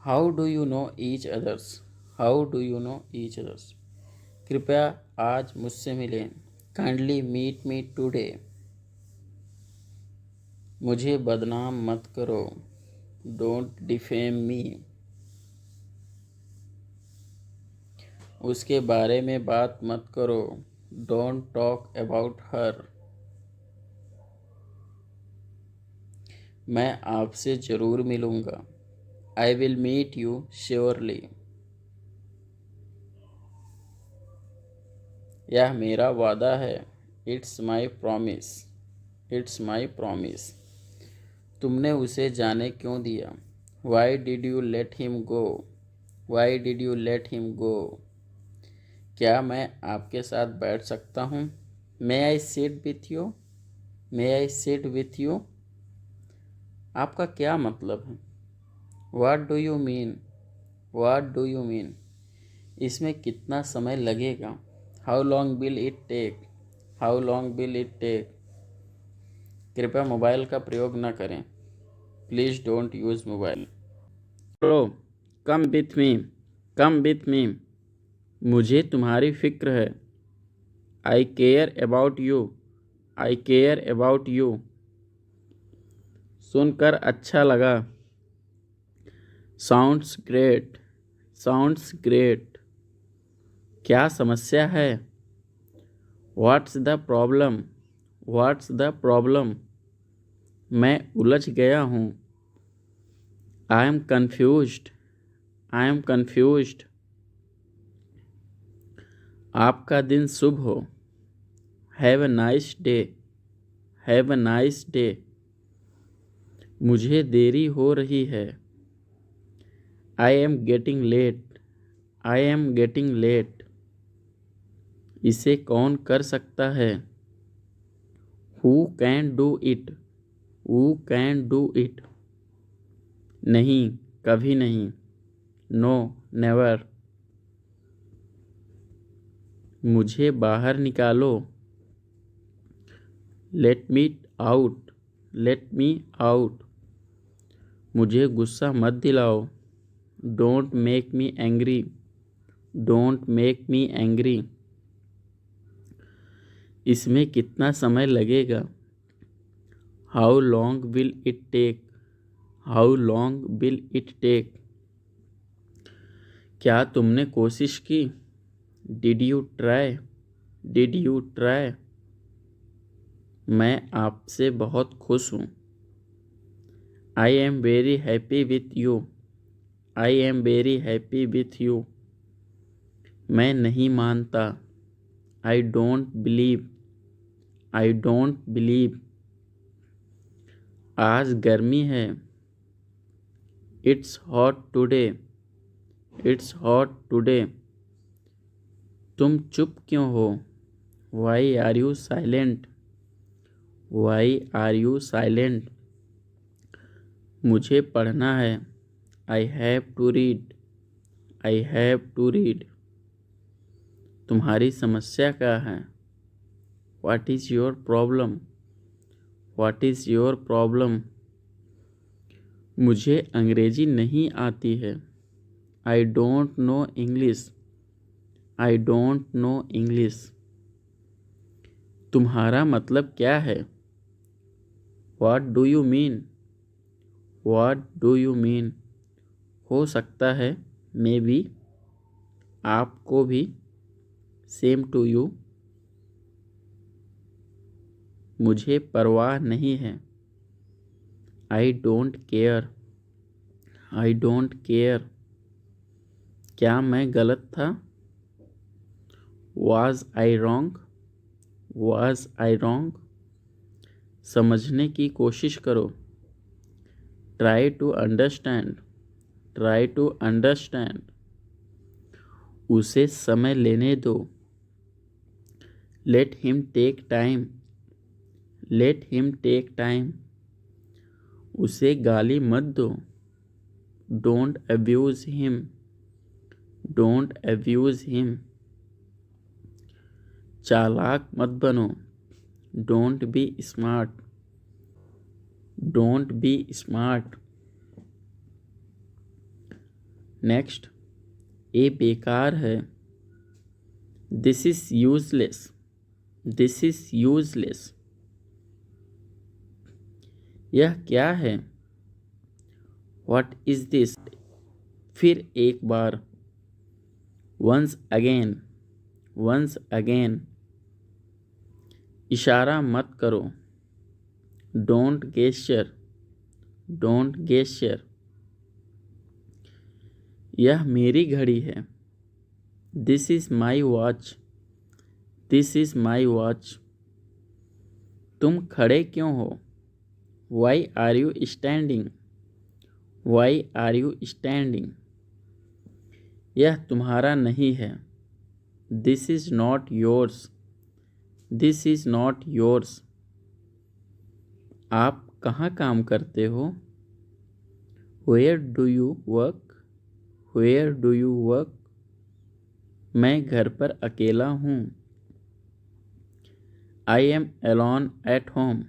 How do you know each others, how do you know each others. कृपया आज मुझसे मिलें। Kindly meet me today. मुझे बदनाम मत करो। Don't defame me. उसके बारे में बात मत करो। Don't talk about her. मैं आपसे ज़रूर मिलूँगा। I will meet you surely. यह मेरा वादा है। It's my promise, it's my promise. तुमने उसे जाने क्यों दिया? Why did you let him go, why did you let him go. क्या मैं आपके साथ बैठ सकता हूँ? May I sit with you, may I sit with you. आपका क्या मतलब है? What do you mean, what do you mean. इसमें कितना समय लगेगा? How long will it take, how long will it take. कृपया मोबाइल का प्रयोग न करें। Please don't use mobile. चलो, come with me, come with me. मुझे तुम्हारी फिक्र है। I care about you, I care about you. सुनकर अच्छा लगा। Sounds great, sounds great. क्या समस्या है? What's the problem, what's the problem. मैं उलझ गया हूँ। I am confused, I am confused. आपका दिन शुभ हो। Have a nice day, have a nice day. मुझे देरी हो रही है। I am getting late, I am getting late. इसे कौन कर सकता है? Who can do it, who can do it. नहीं, कभी नहीं। No, never. मुझे बाहर निकालो। Let me out, let me out. मुझे गुस्सा मत दिलाओ। Don't make me angry, don't make me angry. इसमें कितना समय लगेगा? How long will it take, how long will it take. क्या तुमने कोशिश की? Did you try? Did you try? मैं आपसे बहुत खुश हूँ। I am very happy with you. I am very happy with you. मैं नहीं मानता। I don't believe. I don't believe. आज गर्मी है। It's hot today. It's hot today. तुम चुप क्यों हो? Why are you silent? Why are you silent? मुझे पढ़ना है। I have to read. I have to read. तुम्हारी समस्या क्या है? What is your problem? What is your problem? मुझे अंग्रेजी नहीं आती है। I don't know English. I don't know English. तुम्हारा मतलब क्या है? What do you mean? What do you mean? हो सकता है, मे बी। आपको भी। Same to you. मुझे परवाह नहीं है। I don't care. I don't care. क्या मैं गलत था? Was I wrong? Was I wrong? समझने की कोशिश करो। Try to understand. Try to understand. उसे समय लेने दो। Let him take time. Let him take time. उसे गाली मत दो। Don't abuse him. Don't abuse him. चालाक मत बनो। Don't be smart. Don't be smart. Next, ये बेकार है। This is useless. This is useless. यह क्या है? What is this? फिर एक बार। Once again. Once again. इशारा मत करो। Don't gesture. Don't gesture. यह मेरी घड़ी है। This is my watch. This is my watch. तुम खड़े क्यों हो? Why are you standing? Why are you standing? यह तुम्हारा नहीं है। This is not yours. This is not yours. आप कहाँ काम करते हो? Where do you work? Where do you work? मैं घर पर अकेला हूँ। I am alone at home.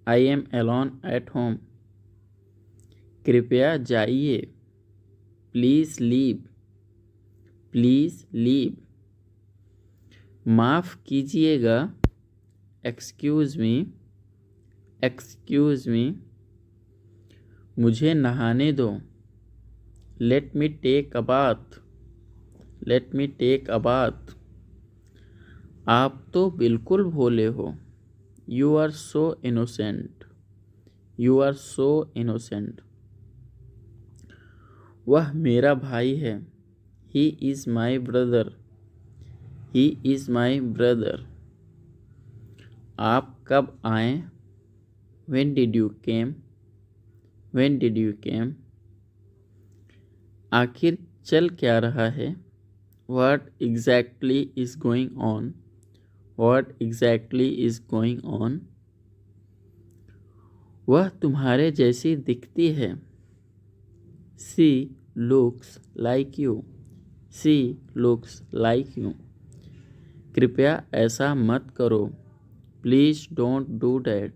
I am alone at home. कृपया जाइए। Please leave. Please leave. माफ़ कीजिएगा। Excuse me. Excuse me. मुझे नहाने दो। Let me take a bath. Let me take a bath. आप तो बिल्कुल भोले हो। You are so innocent. You are so innocent. वह मेरा भाई है। He is my brother. He is my brother. आप कब आए? When did you came? When did you came? आखिर चल क्या रहा है? What exactly is going on? What exactly is going on? वह तुम्हारे जैसी दिखती है। She looks like you. She looks like you. कृपया ऐसा मत करो। Please don't do that.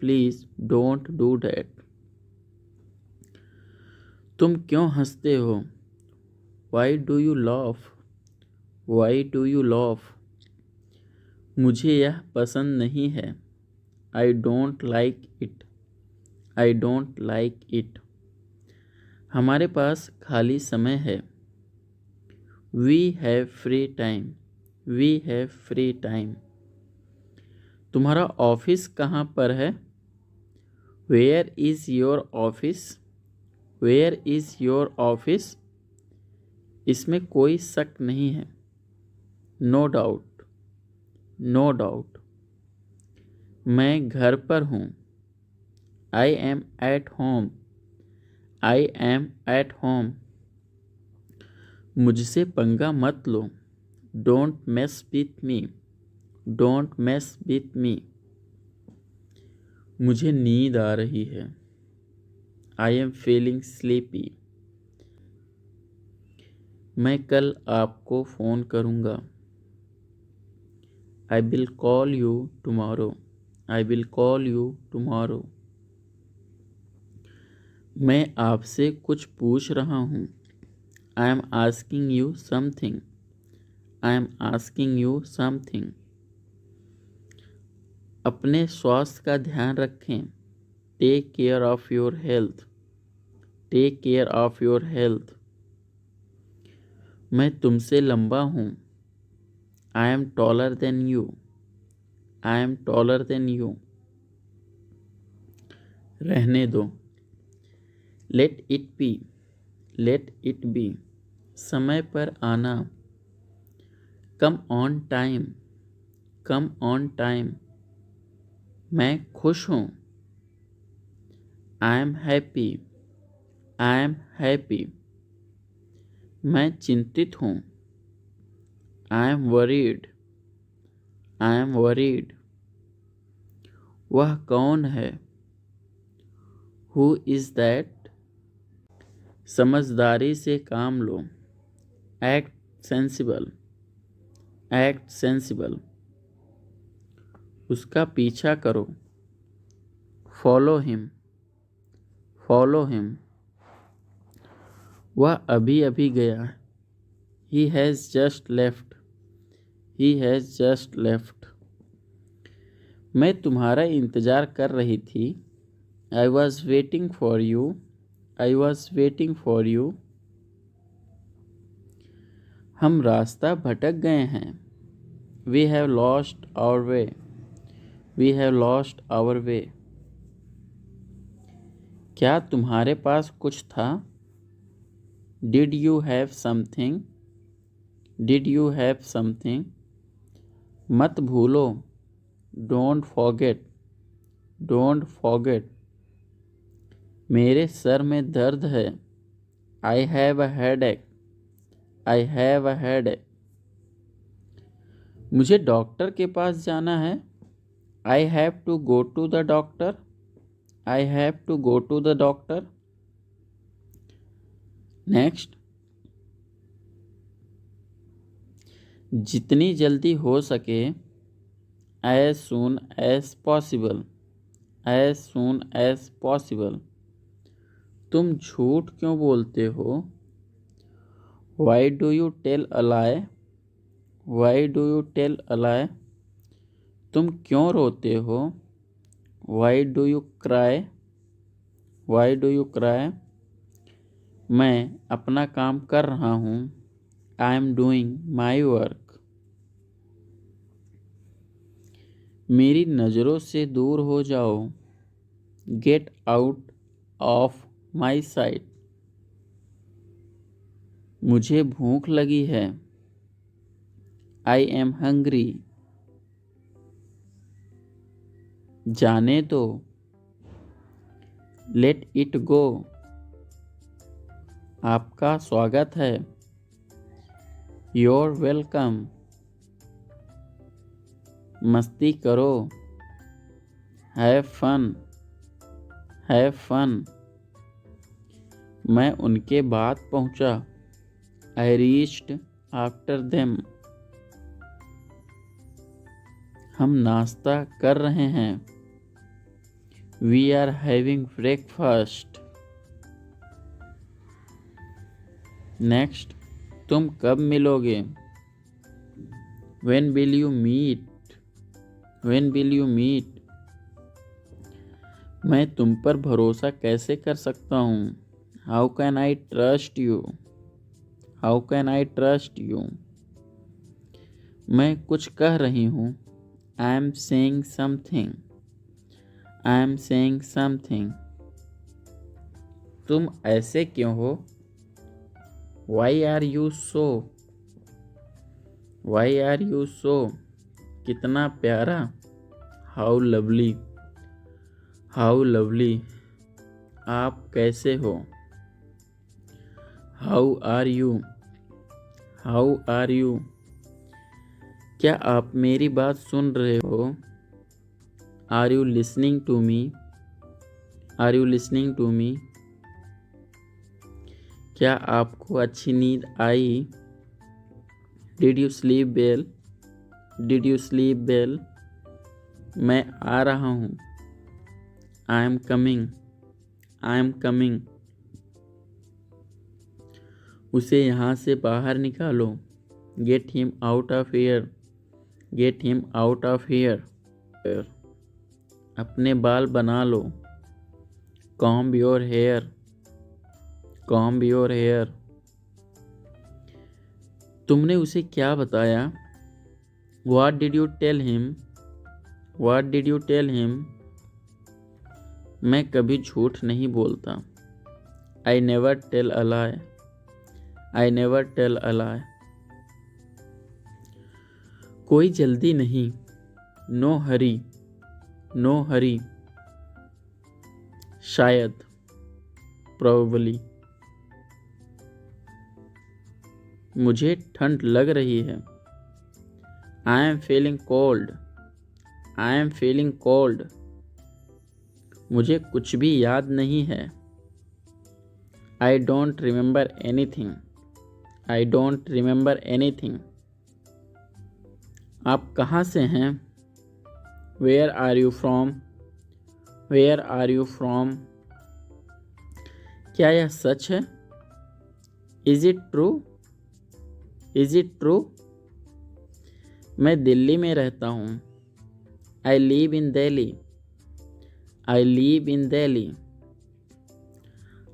Please don't do that. तुम क्यों हंसते हो? Why do you laugh? Why do you laugh? मुझे यह पसंद नहीं है। I don't like it. I don't like it. हमारे पास खाली समय है। We have free time, we have free time. तुम्हारा ऑफिस कहाँ पर है? Where is your office, where is your office. इसमें कोई शक नहीं है, नो डाउट, नो डाउट। मैं घर पर हूँ, I am at home, I am at home. मुझसे पंगा मत लो, don't mess with me, don't mess with me. मुझे नींद आ रही है, आई एम फीलिंग स्लीपी। मैं कल आपको फ़ोन करूँगा, I will call you tomorrow, I will call you tomorrow. मैं आपसे कुछ पूछ रहा हूँ, I am asking you something, I am asking you something. अपने स्वास्थ्य का ध्यान रखें, take care of your health, take care of your health. मैं तुमसे लंबा हूँ, I am taller than you, I am taller than you. रहने दो, let it be, let it be. समय पर आना, come on time, come on time. मैं खुश हूँ, I am happy, I am happy. मैं चिंतित हूँ, I am worried, I am worried. वह कौन है, हु इज़ दैट। समझदारी से काम लो, एक्ट सेंसिबल, एक्ट सेंसिबल। उसका पीछा करो, फॉलो हिम, फॉलो हिम। वह अभी अभी गया, he has just left, he has just left. मैं तुम्हारा इंतज़ार कर रही थी, I was waiting for you, I was waiting for you. हम रास्ता भटक गए हैं, we have lost our way, we have lost our way. क्या तुम्हारे पास कुछ था, did you have something, did you have something. मत भूलो, डोंट फॉरगेट, डोंट फॉरगेट। मेरे सर में दर्द है, I have a headache, I have a headache. मुझे डॉक्टर के पास जाना है, I have to go to the doctor, I have to go to the doctor. Next, जितनी जल्दी हो सके, as soon as possible, as soon as possible. तुम झूठ क्यों बोलते हो, why do you tell a lie, why do you tell a lie. तुम क्यों रोते हो, why do you cry, why do you cry. मैं अपना काम कर रहा हूँ, I am doing my work. मेरी नज़रों से दूर हो जाओ, get out of my site. मुझे भूख लगी है, आई एम हंग्री। जाने दो, लेट इट गो। आपका स्वागत है, योर वेलकम। मस्ती करो, हैव फन, हैव फन। मैं उनके बाद पहुंचा, आई रीच्ड आफ्टर देम। हम नाश्ता कर रहे हैं, we are having breakfast. Next, तुम कब मिलोगे, when will you meet, when will you meet. मैं तुम पर भरोसा कैसे कर सकता हूँ, how can I trust you, how can I trust you? मैं कुछ कह रही हूँ। I am saying something. I am saying something. तुम ऐसे क्यों हो? Why are you so? Why are you so? कितना प्यारा। How lovely. How lovely. आप कैसे हो? How are you? How are you? क्या आप मेरी बात सुन रहे हो? Are you listening to me? Are you listening to me? क्या आपको अच्छी नींद आई? Did you sleep well? Did you sleep well? मैं आ रहा हूँ। I am coming. I am coming. उसे यहाँ से बाहर निकालो। Get him out of here. Get him out of here. अपने बाल बना लो। Comb your hair. Comb your hair. तुमने उसे क्या बताया? What did you tell him? What did you tell him? मैं कभी झूठ नहीं बोलता। I never tell a lie. I never tell a lie. कोई जल्दी नहीं। No hurry. No hurry. शायद। प्रोबेबली। मुझे ठंड लग रही है। I am feeling cold. I am feeling cold. मुझे कुछ भी याद नहीं है। I don't remember anything. I don't remember anything. आप कहाँ से हैं? Where are you from? Where are you from? क्या यह सच है? Is it true? Is it true? मैं दिल्ली में रहता हूँ। I live in Delhi. I live in Delhi.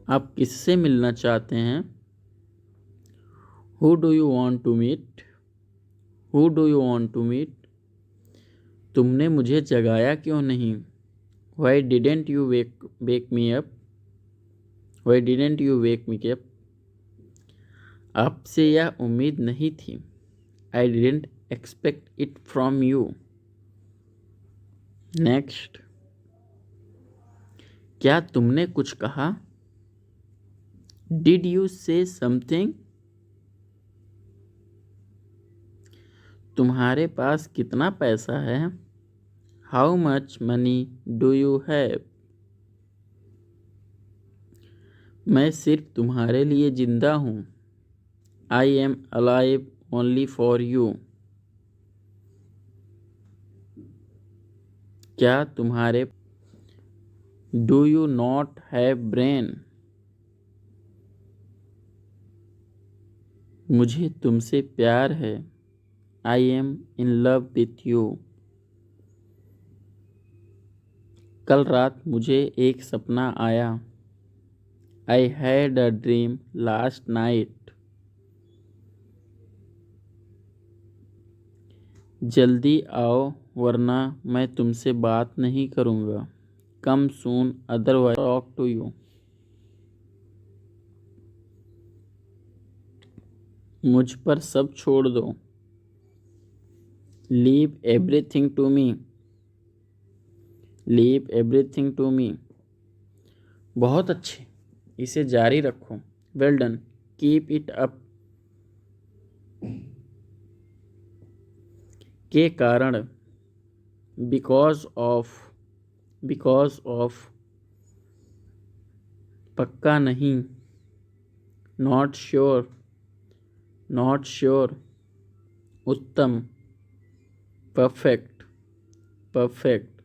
आप किससे मिलना चाहते हैं? Who do you want to meet? Who do you want to meet? तुमने मुझे जगाया क्यों नहीं? Why didn't you wake me up? Why didn't you wake me up? आपसे यह उम्मीद नहीं थी। I didn't expect it from you. Next. क्या तुमने कुछ कहा? डिड यू से समथिंग? तुम्हारे पास कितना पैसा है? How much money do you have? मैं सिर्फ तुम्हारे लिए जिंदा हूँ। I am alive only for you. क्या तुम्हारे do you not have brain? मुझे तुमसे प्यार है। I M in love with you. कल रात मुझे एक सपना आया। I had a dream last night. जल्दी आओ वरना मैं तुमसे बात नहीं करूँगा। Come soon otherwise talk to you. मुझ पर सब छोड़ दो। Leave everything to me. Leave everything to me. बहुत अच्छे, इसे जारी रखो। Well done, keep it up. के कारण। Because of. Because of. पक्का नहीं। Not sure. Not sure. उत्तम। परफेक्ट। परफेक्ट।